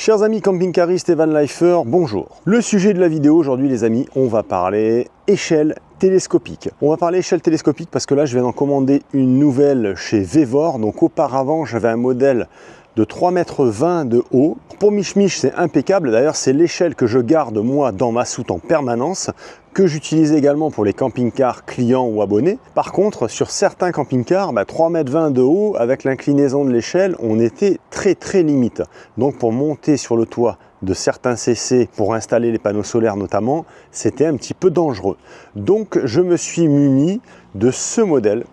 Chers amis camping-caristes et van-lifers, bonjour. Le sujet de la vidéo aujourd'hui les amis, on va parler échelle télescopique. On va parler échelle télescopique parce que là je viens d'en commander une nouvelle chez Vevor. Donc auparavant j'avais un modèle de 3,20 m de haut. Pour Mich Mich c'est impeccable, d'ailleurs c'est l'échelle que je garde moi dans ma soute en permanence, que j'utilise également pour les camping-cars clients ou abonnés. Par contre sur certains camping-cars, 3,20 m de haut, avec l'inclinaison de l'échelle, on était très limite. Donc pour monter sur le toit de certains CC, pour installer les panneaux solaires notamment, c'était un petit peu dangereux. Donc je me suis muni de ce modèle.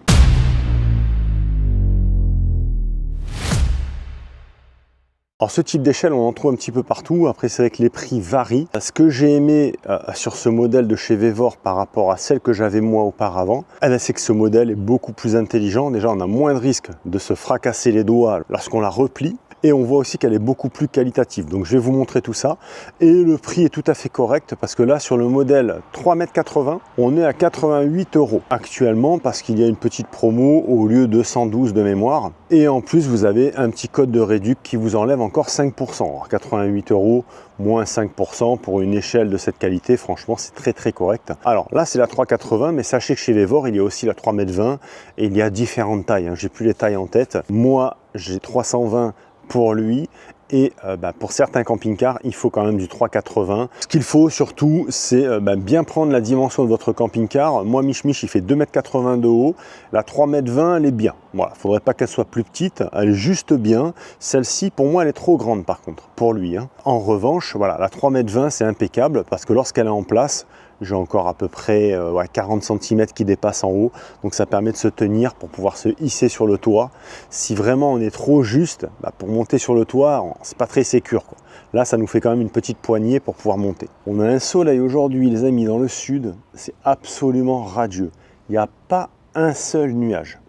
Alors ce type d'échelle, on en trouve un petit peu partout. Après, c'est vrai que les prix varient. Ce que j'ai aimé sur ce modèle de chez Vevor par rapport à celle que j'avais moi auparavant, c'est que ce modèle est beaucoup plus intelligent. Déjà, on a moins de risque de se fracasser les doigts lorsqu'on la replie. Et on voit aussi qu'elle est beaucoup plus qualitative. Donc je vais vous montrer tout ça. Et le prix est tout à fait correct parce que là, sur le modèle 3,80 m, on est à 88 € actuellement parce qu'il y a une petite promo au lieu de 112 de mémoire. Et en plus, vous avez un petit code de réduc qui vous enlève encore 5%. Alors 88 € moins 5% pour une échelle de cette qualité, franchement, c'est très correct. Alors là, c'est la 3,80 m, mais sachez que chez Vevor, il y a aussi la 3,20 m et il y a différentes tailles. J'ai plus les tailles en tête. Moi, j'ai 320 pour lui et pour certains camping-cars il faut quand même du 3,80 m. Ce qu'il faut surtout c'est bien prendre la dimension de votre camping-car. Moi Mich Mich il fait 2,80 m de haut, la 3,20 m elle est bien, voilà, faudrait pas qu'elle soit plus petite, elle est juste bien. Celle-ci pour moi elle est trop grande par contre pour lui, hein. En revanche voilà, la 3,20 m c'est impeccable parce que lorsqu'elle est en place, j'ai encore à peu près 40 cm qui dépassent en haut, donc ça permet de se tenir pour pouvoir se hisser sur le toit. Si vraiment on est trop juste, pour monter sur le toit, c'est pas très sécure, quoi. Là, ça nous fait quand même une petite poignée pour pouvoir monter. On a un soleil aujourd'hui, les amis, dans le sud, c'est absolument radieux. Il n'y a pas un seul nuage.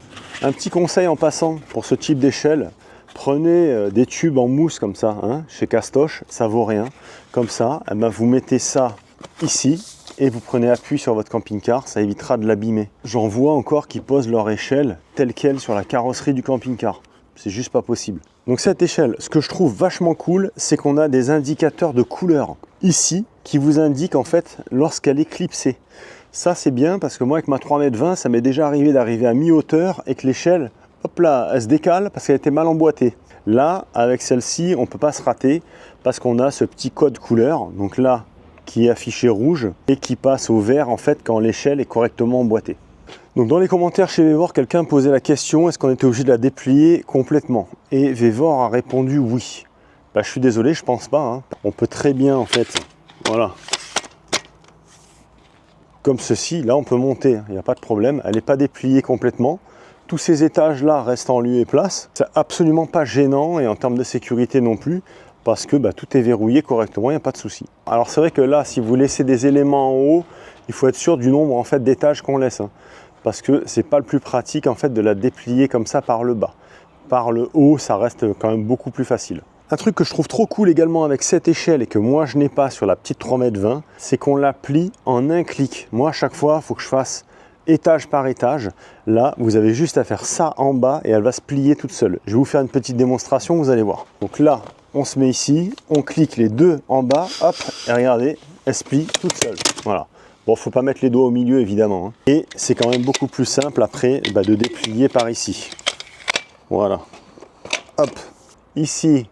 Un petit conseil en passant pour ce type d'échelle, prenez des tubes en mousse comme ça, hein, chez Castoche, ça vaut rien. Comme ça, vous mettez ça ici, et vous prenez appui sur votre camping-car, ça évitera de l'abîmer. J'en vois encore qui posent leur échelle telle quelle sur la carrosserie du camping-car. C'est juste pas possible. Donc cette échelle, ce que je trouve vachement cool, c'est qu'on a des indicateurs de couleur ici qui vous indiquent en fait lorsqu'elle est clipsée. Ça c'est bien parce que moi avec ma 3,20 m, ça m'est déjà arrivé d'arriver à mi-hauteur et que l'échelle, hop là, elle se décale parce qu'elle était mal emboîtée. Là, avec celle-ci, on ne peut pas se rater parce qu'on a ce petit code couleur. Donc là, qui est affiché rouge et qui passe au vert en fait quand l'échelle est correctement emboîtée. Donc dans les commentaires chez Vevor, quelqu'un posait la question, est-ce qu'on était obligé de la déplier complètement? Et Vevor a répondu oui. Je suis désolé, je pense pas, hein. On peut très bien en fait, voilà, comme ceci, là on peut monter, il n'y a pas de problème, elle n'est pas dépliée complètement. Tous ces étages là restent en lieu et place, c'est absolument pas gênant et en termes de sécurité non plus, parce que tout est verrouillé correctement, il n'y a pas de souci. Alors c'est vrai que là, si vous laissez des éléments en haut, il faut être sûr du nombre en fait d'étages qu'on laisse, hein, parce que c'est pas le plus pratique en fait de la déplier comme ça par le bas. Par le haut, ça reste quand même beaucoup plus facile. Un truc que je trouve trop cool également avec cette échelle et que moi je n'ai pas sur la petite 3,20 m, c'est qu'on la plie en un clic. Moi à chaque fois, il faut que je fasse étage par étage. Là, vous avez juste à faire ça en bas et elle va se plier toute seule. Je vais vous faire une petite démonstration, vous allez voir. Donc là, on se met ici, on clique les deux en bas, hop, et regardez, elle se plie toute seule. Voilà. Bon, faut pas mettre les doigts au milieu évidemment, hein. Et c'est quand même beaucoup plus simple après de déplier par ici. Voilà. Hop. Ici,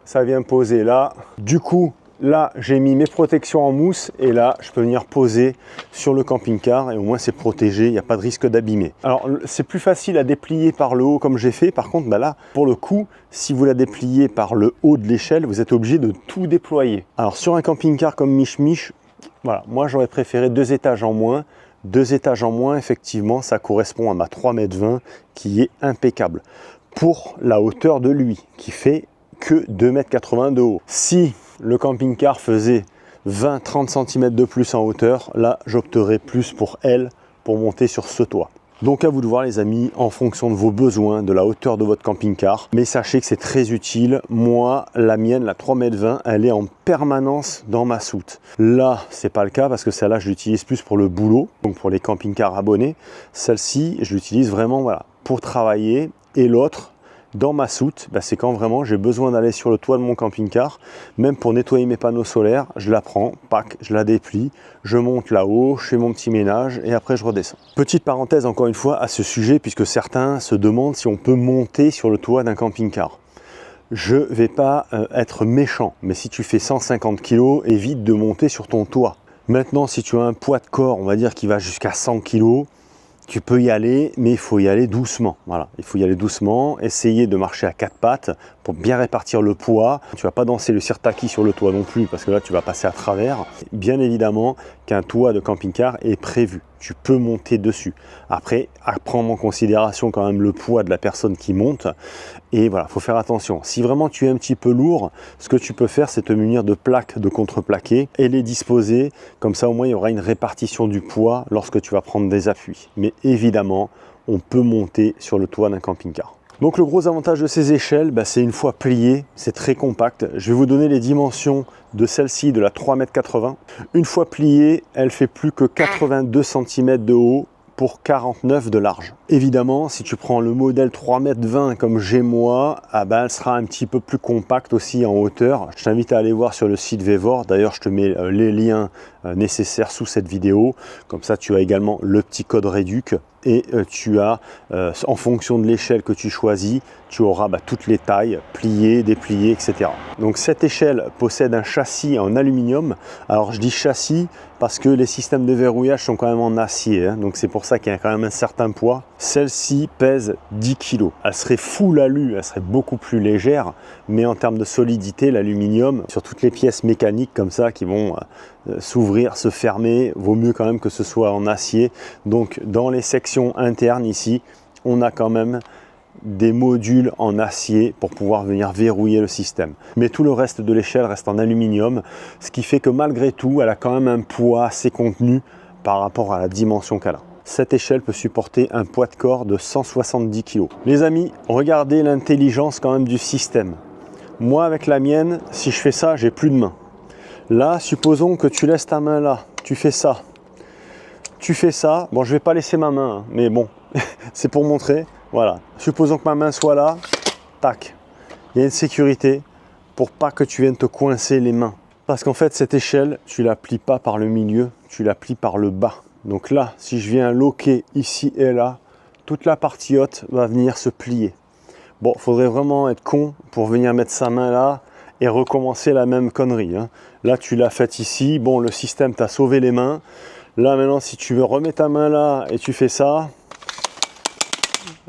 ça vient poser là. Du coup, là, j'ai mis mes protections en mousse et là, je peux venir poser sur le camping-car et au moins c'est protégé, il n'y a pas de risque d'abîmer. Alors, c'est plus facile à déplier par le haut comme j'ai fait. Par contre, là, pour le coup, si vous la dépliez par le haut de l'échelle, vous êtes obligé de tout déployer. Alors, sur un camping-car comme Mich Mich, voilà, moi j'aurais préféré 2 étages en moins. 2 étages en moins, effectivement, ça correspond à ma 3,20 m qui est impeccable. Pour la hauteur de lui, qui fait que 2,80 m de haut. Si le camping-car faisait 20-30 cm de plus en hauteur, là j'opterais plus pour elle pour monter sur ce toit. Donc à vous de voir les amis, en fonction de vos besoins, de la hauteur de votre camping-car. Mais sachez que c'est très utile. Moi, la mienne, la 3,20 m, elle est en permanence dans ma soute. Là, c'est pas le cas parce que celle-là, je l'utilise plus pour le boulot, donc pour les camping-cars abonnés. Celle-ci, je l'utilise vraiment voilà, pour travailler. Et l'autre, dans ma soute, c'est quand vraiment j'ai besoin d'aller sur le toit de mon camping-car, même pour nettoyer mes panneaux solaires, je la prends, pack, je la déplie, je monte là-haut, je fais mon petit ménage et après je redescends. Petite parenthèse encore une fois à ce sujet, puisque certains se demandent si on peut monter sur le toit d'un camping-car. Je ne vais pas être méchant, mais si tu fais 150 kg, évite de monter sur ton toit. Maintenant, si tu as un poids de corps, on va dire qui va jusqu'à 100 kg, tu peux y aller, mais il faut y aller doucement. Voilà, il faut y aller doucement, essayer de marcher à quatre pattes pour bien répartir le poids. Tu ne vas pas danser le sirtaki sur le toit non plus, parce que là, tu vas passer à travers. Bien évidemment qu'un toit de camping-car est prévu. Tu peux monter dessus. Après, à prendre en considération quand même le poids de la personne qui monte. Et voilà, il faut faire attention. Si vraiment tu es un petit peu lourd, ce que tu peux faire, c'est te munir de plaques de contreplaqué et les disposer. Comme ça, au moins, il y aura une répartition du poids lorsque tu vas prendre des appuis. Mais évidemment, on peut monter sur le toit d'un camping-car. Donc le gros avantage de ces échelles, c'est une fois plié, c'est très compact. Je vais vous donner les dimensions de celle-ci, de la 3,80 m. Une fois pliée, elle fait plus que 82 cm de haut pour 49 de large. Évidemment, si tu prends le modèle 3,20 m comme j'ai moi, elle sera un petit peu plus compacte aussi en hauteur. Je t'invite à aller voir sur le site Vevor. D'ailleurs, je te mets les liens nécessaires sous cette vidéo. Comme ça, tu as également le petit code réduc. Et tu as, en fonction de l'échelle que tu choisis, tu auras toutes les tailles, pliées, dépliées, etc. Donc cette échelle possède un châssis en aluminium. Alors je dis châssis parce que les systèmes de verrouillage sont quand même en acier, hein. Donc c'est pour ça qu'il y a quand même un certain poids. Celle-ci pèse 10 kg. Elle serait full alu, elle serait beaucoup plus légère, mais en termes de solidité, l'aluminium, sur toutes les pièces mécaniques comme ça qui vont s'ouvrir, se fermer, vaut mieux quand même que ce soit en acier. Donc dans les sections internes ici, on a quand même des modules en acier pour pouvoir venir verrouiller le système. Mais tout le reste de l'échelle reste en aluminium, ce qui fait que malgré tout, elle a quand même un poids assez contenu par rapport à la dimension qu'elle a. Cette échelle peut supporter un poids de corps de 170 kg. Les amis, regardez l'intelligence quand même du système. Moi avec la mienne, si je fais ça, j'ai plus de main. Là, supposons que tu laisses ta main là, tu fais ça. Bon, je vais pas laisser ma main, hein, mais bon, c'est pour montrer. Voilà, supposons que ma main soit là, tac. Il y a une sécurité pour pas que tu viennes te coincer les mains. Parce qu'en fait, cette échelle, tu la plies pas par le milieu, tu la plies par le bas. Donc là, si je viens loquer ici et là, toute la partie haute va venir se plier. Bon, il faudrait vraiment être con pour venir mettre sa main là et recommencer la même connerie, hein. Là, tu l'as faite ici. Bon, le système t'a sauvé les mains. Là, maintenant, si tu veux remettre ta main là et tu fais ça,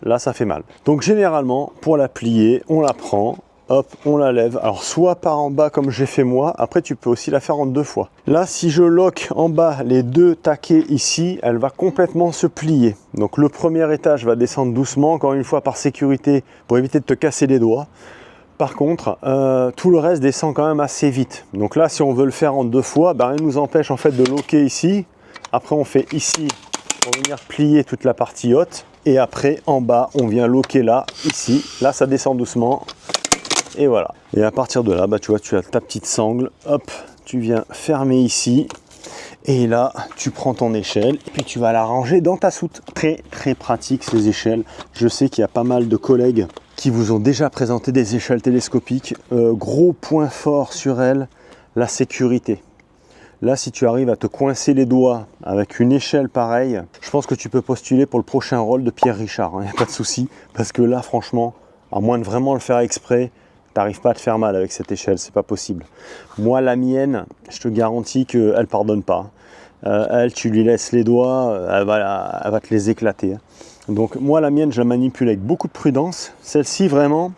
là, ça fait mal. Donc, généralement, pour la plier, on la prend, hop, on la lève. Alors, soit par en bas comme j'ai fait moi. Après, tu peux aussi la faire en deux fois. Là, si je lock en bas les deux taquets ici, elle va complètement se plier. Donc, le premier étage va descendre doucement, encore une fois par sécurité, pour éviter de te casser les doigts. Par contre, tout le reste descend quand même assez vite. Donc là, si on veut le faire en deux fois, rien ne nous empêche en fait de loquer ici. Après, on fait ici pour venir plier toute la partie haute. Et après, en bas, on vient loquer là, ici. Là, ça descend doucement. Et voilà. Et à partir de là, tu vois, tu as ta petite sangle. Hop, tu viens fermer ici. Et là, tu prends ton échelle et puis tu vas la ranger dans ta soute. Très, très pratique ces échelles. Je sais qu'il y a pas mal de collègues qui vous ont déjà présenté des échelles télescopiques. Gros point fort sur elles, la sécurité. Là, si tu arrives à te coincer les doigts avec une échelle pareille, je pense que tu peux postuler pour le prochain rôle de Pierre Richard. Il n'y a pas de souci. Parce que là, franchement, à moins de vraiment le faire exprès, tu n'arrives pas à te faire mal avec cette échelle. C'est pas possible. Moi, la mienne, je te garantis qu'elle ne pardonne pas. Elle, tu lui laisses les doigts, elle va te les éclater. Donc moi, la mienne, je la manipule avec beaucoup de prudence. Celle-ci, vraiment,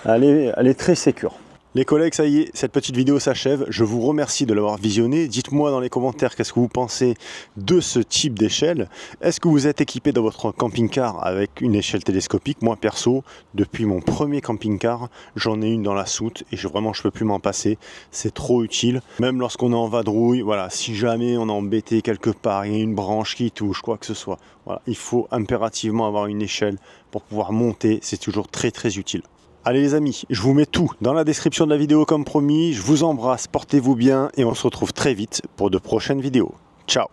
elle est très sécure. Les collègues, ça y est, cette petite vidéo s'achève. Je vous remercie de l'avoir visionnée. Dites-moi dans les commentaires qu'est-ce que vous pensez de ce type d'échelle. Est-ce que vous êtes équipé dans votre camping-car avec une échelle télescopique? Moi, perso, depuis mon premier camping-car, j'en ai une dans la soute et vraiment, je ne peux plus m'en passer. C'est trop utile. Même lorsqu'on est en vadrouille, voilà, si jamais on est embêté quelque part, il y a une branche qui touche, quoi que ce soit. Voilà, il faut impérativement avoir une échelle pour pouvoir monter. C'est toujours très, très utile. Allez les amis, je vous mets tout dans la description de la vidéo comme promis. Je vous embrasse, portez-vous bien et on se retrouve très vite pour de prochaines vidéos. Ciao!